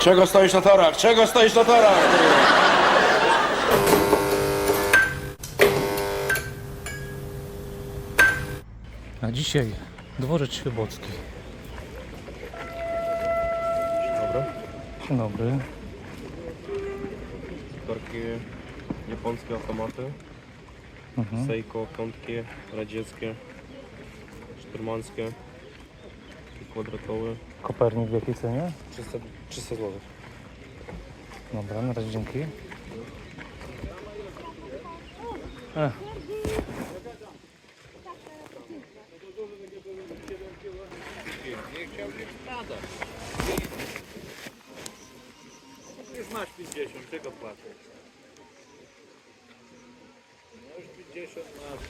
Czego stoisz na torach? Czego stoisz na torach? A dzisiaj dworzec Świebocki. Dobra. Dzień dobry. Takie japońskie automaty, Seiko, piątki radzieckie, szturmanskie i kwadratowe. Kopernik w jakiej cenie? 300 zł. Dobra, na razie dzięki. Już masz 50, czego płacisz? No już 50 masz.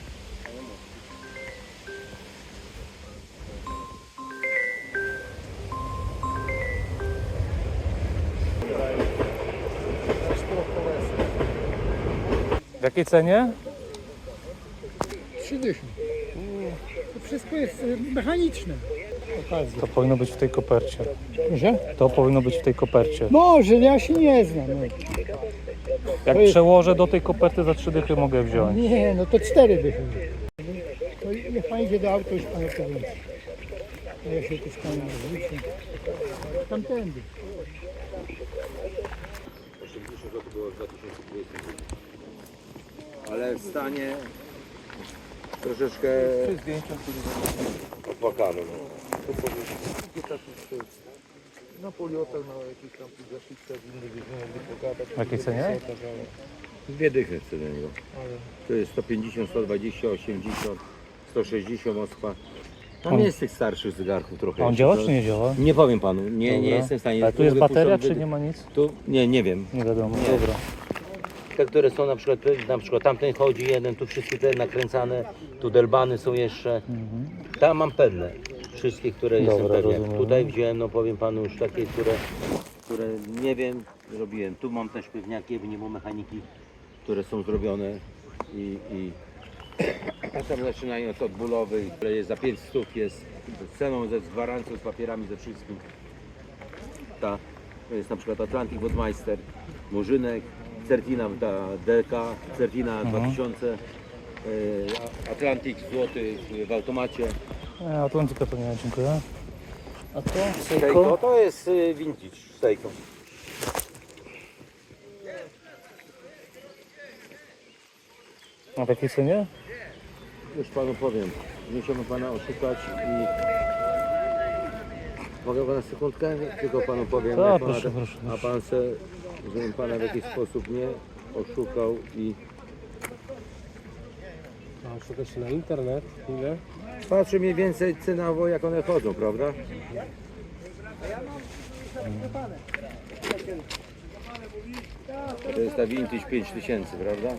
W jakiej cenie? 30. To wszystko jest mechaniczne. To powinno być w tej kopercie. Że? To powinno być w tej kopercie. Może, ja się nie znam. No. Jak to jest- przełożę do tej koperty, za 3 dychy mogę wziąć. Nie, no to 4 dychy. To niech pan idzie do auta, już pan odpowie. A ja się tu z panem rozliczę. Tamtędy. 80 zł było w 2020. Ale w stanie troszeczkę opłakany. Na poliotel, na jakiś tam zaszybce, w innych dziedzinach, gdy pogadać. W jakiej cenie? Dwie dychy chcę do niego. To jest 150, 120, 80, 160 Moskwa. Tam On- jest tych starszych zegarków trochę. A on jeszcze. działa To- czy nie działa? Nie powiem panu, nie Dobra. jestem w stanie. Ale tu jest Mogę bateria, puszczać czy nie ma nic? Tu, nie wiem. Nie wiadomo, Nie. dobra. Te, które są na przykład tamten chodzi jeden, tu wszystkie te nakręcane, tu delbany są jeszcze. Tam mam pewne. Wszystkie, które jestem Dobra, pewien. rozumiem. Tutaj wziąłem, no powiem panu już takie, które nie wiem, robiłem. Tu mam też pewniaki mechaniki, które są zrobione i a tam zaczynając od bólowej, które jest za 5 stów, jest z ceną, z gwarancją, z papierami, ze wszystkim. To jest na przykład Atlantic Wodmeister, Murzynek, Certina DK, Certina 2000, Atlantic złoty w automacie. Nie, Atlantyka to nie, dziękuję. A to? Seiko to jest vintage Seiko. A w jakiej cenie? Już panu powiem, nie chciałbym pana oszukać i mogę pana sekundkę? Tylko panu powiem, Tak, jak pana- proszę, proszę, a proszę. pan se, żebym pana w jakiś sposób nie oszukał i A szukasz na internet? Ile? patrzę mniej więcej cenowo jak one chodzą, prawda? To jest ta vintage 5000, prawda?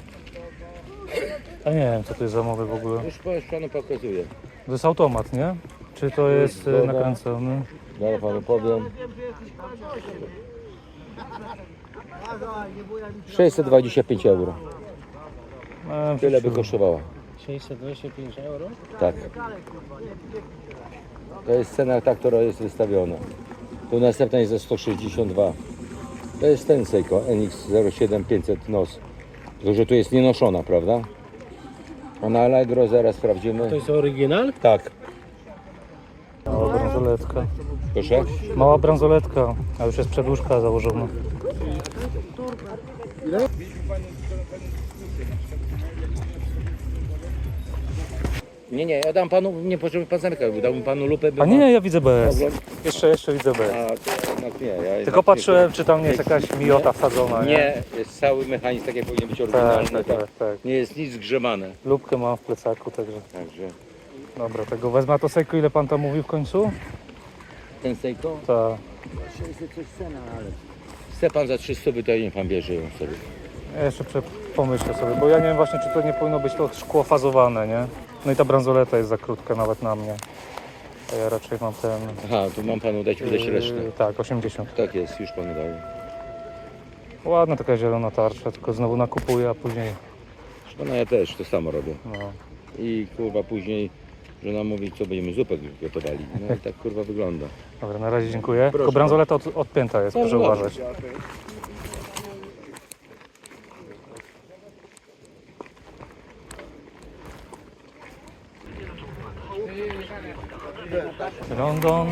A nie wiem, co to jest za mowy w ogóle. Już panu pokazuję. To jest automat, nie? Czy to jest zgoda. nakręcony? Zaraz panu powiem. 625 euro. Tyle by kosztowała. 625 euro? Tak. To jest cena ta, która jest wystawiona. Tu następna jest za 162. To jest ten Seiko NX07 500 NOS. Tylko, że tu jest nienoszona, prawda? A na Allegro zaraz sprawdzimy. To jest oryginal? Tak. Mała bransoletka. Proszę? Mała bransoletka, a już jest przedłużka założona. Nie, ja dam panu, nie potrzebuję pan zamykać, bo dałbym panu lupę. by A nie, pan- ja widzę bez. Ogląd- Jeszcze widzę bez. A, to jednak nie. Ja Tylko patrzyłem, czy tam nie jest jakaś miota wsadzona, nie? Nie, jest cały mechanizm tak jak powinien być Tak, oryginalny. tak, tak. Nie jest nic zgrzebane. Lubkę mam w plecaku, także Także dobra, tego wezmę. A to Seiko, ile pan tam mówił w końcu? ten Seiko? Tak. 600 coś cena, ale... Chce pan za 300, to niech pan bierze ją sobie. Ja jeszcze pomyślę sobie, bo ja nie wiem właśnie, czy to nie powinno być to szkło fazowane, nie? No i ta bransoleta jest za krótka nawet na mnie. A ja raczej mam ten... Aha, tu mam panu dać resztę. tak, 80. Tak jest, już panu daję. Ładna taka zielona tarcza, tylko znowu nakupuję, a później... No ja też to samo robię. No. I kurwa później Żona mówi, co będziemy zupę gotowali. No i tak kurwa wygląda. Dobra, na razie dziękuję. Tylko bransoleta odpięta jest, proszę dobrze. uważać. London,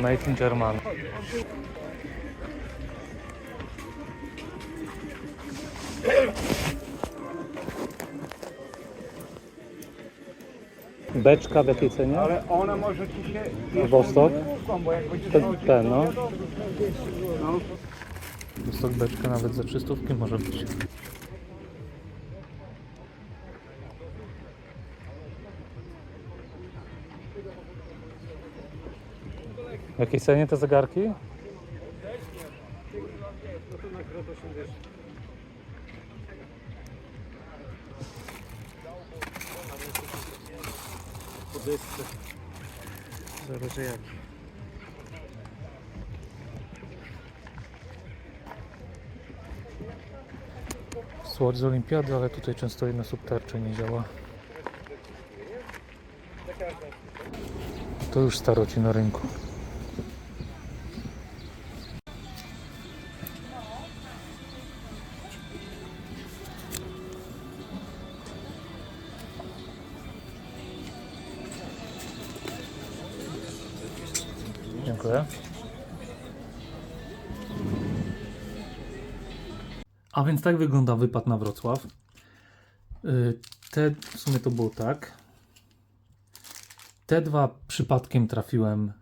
made in Germany. Beczka w jakiej cenie? Ale ona może ci się... Wostok? Bo jak będzie Ten, no. Wostok beczka nawet za 300 może być. W jakiej cenie te zegarki? Zależy jak. Słodź z olimpiady, ale tutaj często jedna subtarcza nie działa. To już staroci na rynku. Dziękuję. A więc tak wygląda wypad na Wrocław. W sumie to było tak. Te dwa przypadkiem trafiłem.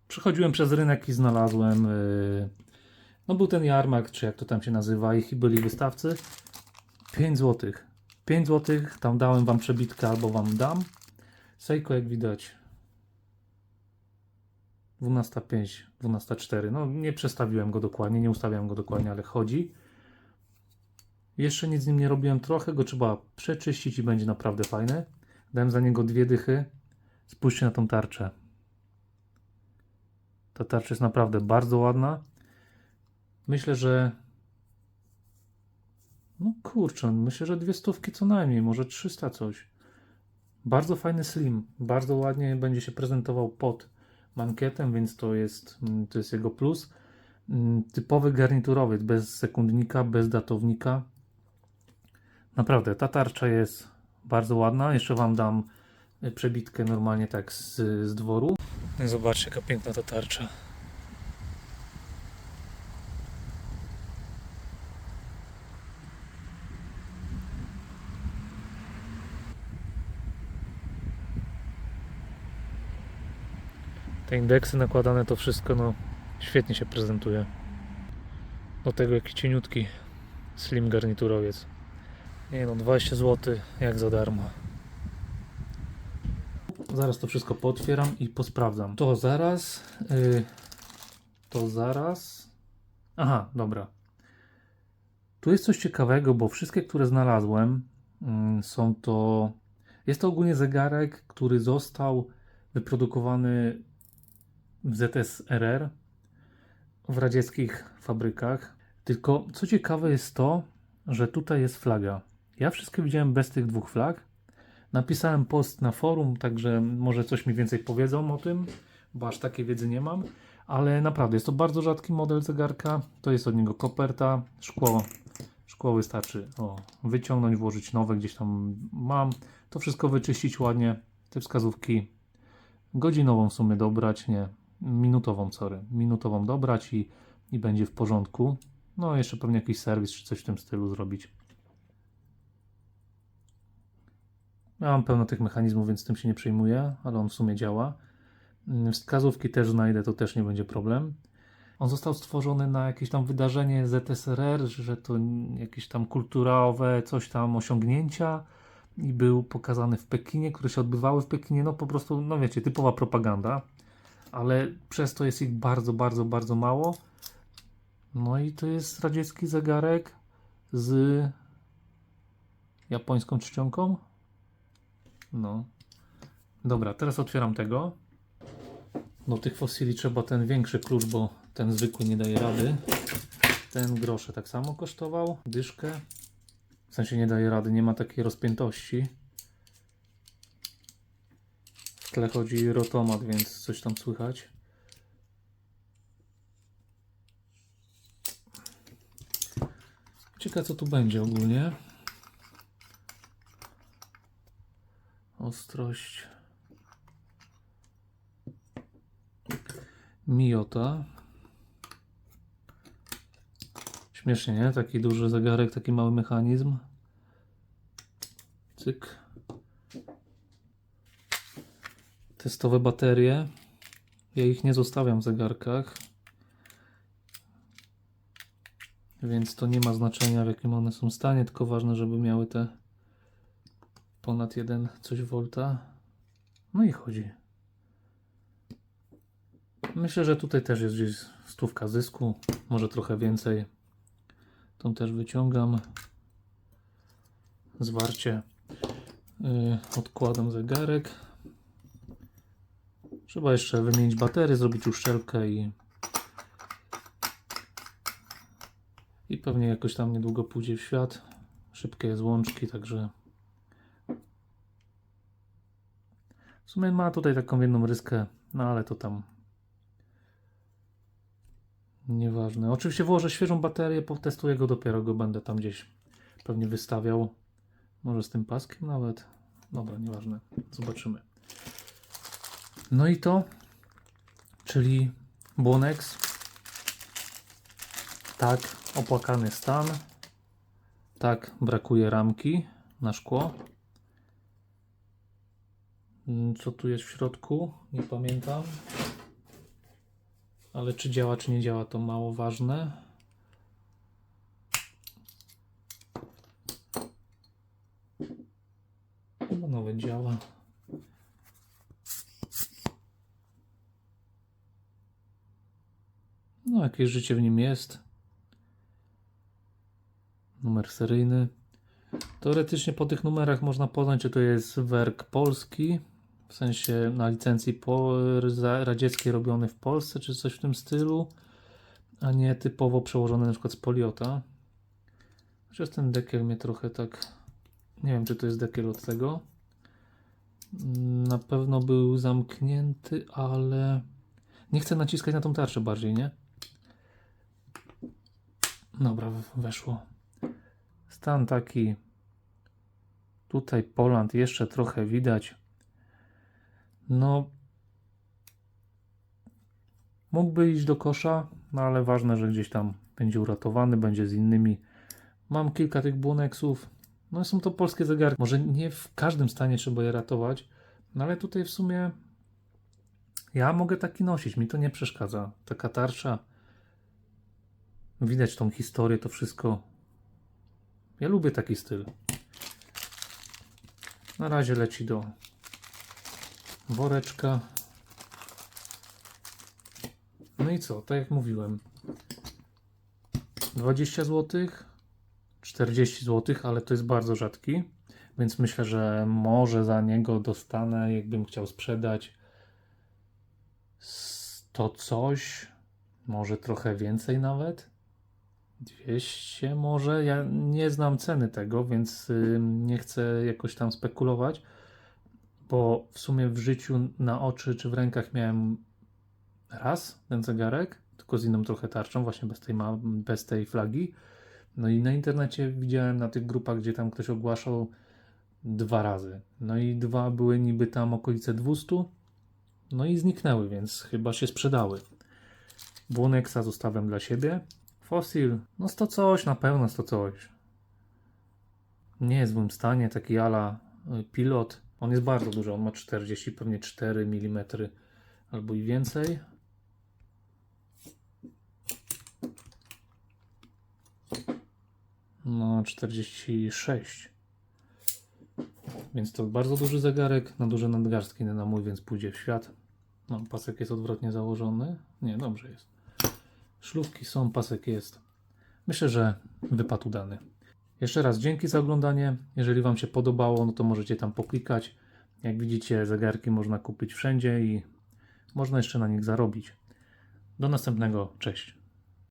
Przechodziłem przez rynek i znalazłem. No był ten jarmark, czy jak to tam się nazywa, i byli wystawcy. 5 zł. 5 zł, tam dałem wam przebitkę albo wam dam. Seiko, jak widać, 12,5, 12,4. No nie przestawiłem go dokładnie, nie ustawiałem go dokładnie, ale chodzi. Jeszcze nic z nim nie robiłem, trochę go trzeba przeczyścić i będzie naprawdę fajny. Dałem za niego 2 dychy. Spójrzcie na tą tarczę. Ta tarcza jest naprawdę bardzo ładna. Myślę, że no kurczę, myślę, że 200 co najmniej, może 300 coś. Bardzo fajny slim, bardzo ładnie będzie się prezentował pod mankietem, więc to jest jego plus. Typowy garniturowy, bez sekundnika, bez datownika. Naprawdę, ta tarcza jest bardzo ładna. Jeszcze wam dam przebitkę normalnie tak z dworu. Zobaczcie, jaka piękna ta tarcza. Te indeksy nakładane, to wszystko no świetnie się prezentuje. Do tego jaki cieniutki slim garniturowiec. Nie no, 20 zł jak za darmo. Zaraz to wszystko pootwieram i posprawdzam. To zaraz. Aha, dobra. Tu jest coś ciekawego, bo wszystkie, które znalazłem, jest to ogólnie zegarek, który został wyprodukowany w ZSRR w radzieckich fabrykach. Tylko co ciekawe jest to, że tutaj jest flaga. Ja wszystkie widziałem bez tych 2 flag. Napisałem post na forum, także może coś mi więcej powiedzą o tym, bo aż takiej wiedzy nie mam. Ale naprawdę jest to bardzo rzadki model zegarka. To jest od niego koperta, szkło wystarczy wyciągnąć, włożyć nowe, gdzieś tam mam. To wszystko wyczyścić ładnie, te wskazówki godzinową w sumie dobrać, nie, minutową dobrać i będzie w porządku. No jeszcze pewnie jakiś serwis czy coś w tym stylu zrobić. Ja mam pełno tych mechanizmów, więc tym się nie przejmuję, ale on w sumie działa. Wskazówki też znajdę, to też nie będzie problem. On został stworzony na jakieś tam wydarzenie ZSRR, że to jakieś tam kulturowe, coś tam osiągnięcia i był pokazany w Pekinie, które się odbywały w Pekinie, no po prostu, no wiecie, typowa propaganda, ale przez to jest ich bardzo, bardzo, bardzo mało. No i to jest radziecki zegarek z japońską czcionką. No. Dobra, teraz otwieram tego. Do tych fosyli trzeba ten większy klucz, bo ten zwykły nie daje rady. Ten grosze tak samo kosztował, dyszkę. W sensie nie daje rady, nie ma takiej rozpiętości. tle chodzi rotomat, więc coś tam słychać. Ciekawe co tu będzie ogólnie. Ostrość. Miyota. Śmiesznie, nie? Taki duży zegarek, taki mały mechanizm. Cyk. Testowe baterie. Ja ich nie zostawiam w zegarkach. Więc to nie ma znaczenia, w jakim one są stanie, tylko ważne, żeby miały te ponad 1 coś volta. No i chodzi. Myślę, że tutaj też jest gdzieś 100 zysku, może trochę więcej. Tą też wyciągam. Zwarcie. Odkładam zegarek. Trzeba jeszcze wymienić baterię, zrobić uszczelkę i pewnie jakoś tam niedługo pójdzie w świat. Szybkie jest łączki, także w sumie ma tutaj taką jedną ryskę, no ale to tam nieważne. Oczywiście włożę świeżą baterię, potestuję go, dopiero go będę tam gdzieś pewnie wystawiał. Może z tym paskiem nawet. Dobra, nieważne. Zobaczymy. No i to, czyli Błonex. Tak, opłakany stan. Tak, brakuje ramki na szkło. Co tu jest w środku? Nie pamiętam. Ale czy działa, czy nie działa, to mało ważne. Chyba nawet działa. No, jakieś życie w nim jest. Numer seryjny. Teoretycznie po tych numerach można poznać, czy to jest werk polski, w sensie na licencji radzieckiej robiony w Polsce, czy coś w tym stylu, a nie typowo przełożony na przykład z Poliota. Chociaż ten dekiel mnie trochę tak... Nie wiem, czy to jest dekiel od tego. Na pewno był zamknięty, ale nie chcę naciskać na tą tarczę bardziej, nie? Dobra, weszło. Stan taki. Tutaj Poland jeszcze trochę widać. No, mógłby iść do kosza, no ale ważne, że gdzieś tam będzie uratowany, będzie z innymi. Mam kilka tych Błonexów. No są to polskie zegarki. Może nie w każdym stanie trzeba je ratować, no ale tutaj w sumie ja mogę taki nosić, mi to nie przeszkadza. Taka tarcza, widać tą historię, to wszystko. Ja lubię taki styl. Na razie leci do woreczka. No i co, tak jak mówiłem, 20 zł, 40 zł, ale to jest bardzo rzadki, więc myślę, że może za niego dostanę, jakbym chciał sprzedać 100 coś, może trochę więcej nawet, 200 może, ja nie znam ceny tego, więc nie chcę jakoś tam spekulować, bo w sumie w życiu na oczy czy w rękach miałem raz ten zegarek, tylko z inną trochę tarczą, właśnie bez tej flagi. No i na internecie widziałem na tych grupach, gdzie tam ktoś ogłaszał 2 razy. No i 2 były niby tam okolice 200, no i zniknęły, więc chyba się sprzedały. Błonexa zostawiam dla siebie. Fossil, no 100 coś, na pewno 100 coś. Nie jest w złym stanie, taki ala Pilot. On jest bardzo duży, on ma 40, pewnie 4 mm albo i więcej. No 46. Więc to bardzo duży zegarek, na duże nadgarstki na mój, więc pójdzie w świat. No, pasek jest odwrotnie założony. Nie, dobrze jest. Szlufki są, pasek jest. Myślę, że wypadł udany. Jeszcze raz dzięki za oglądanie. Jeżeli Wam się podobało, no to możecie tam poklikać. Jak widzicie, zegarki można kupić wszędzie i można jeszcze na nich zarobić. Do następnego, cześć.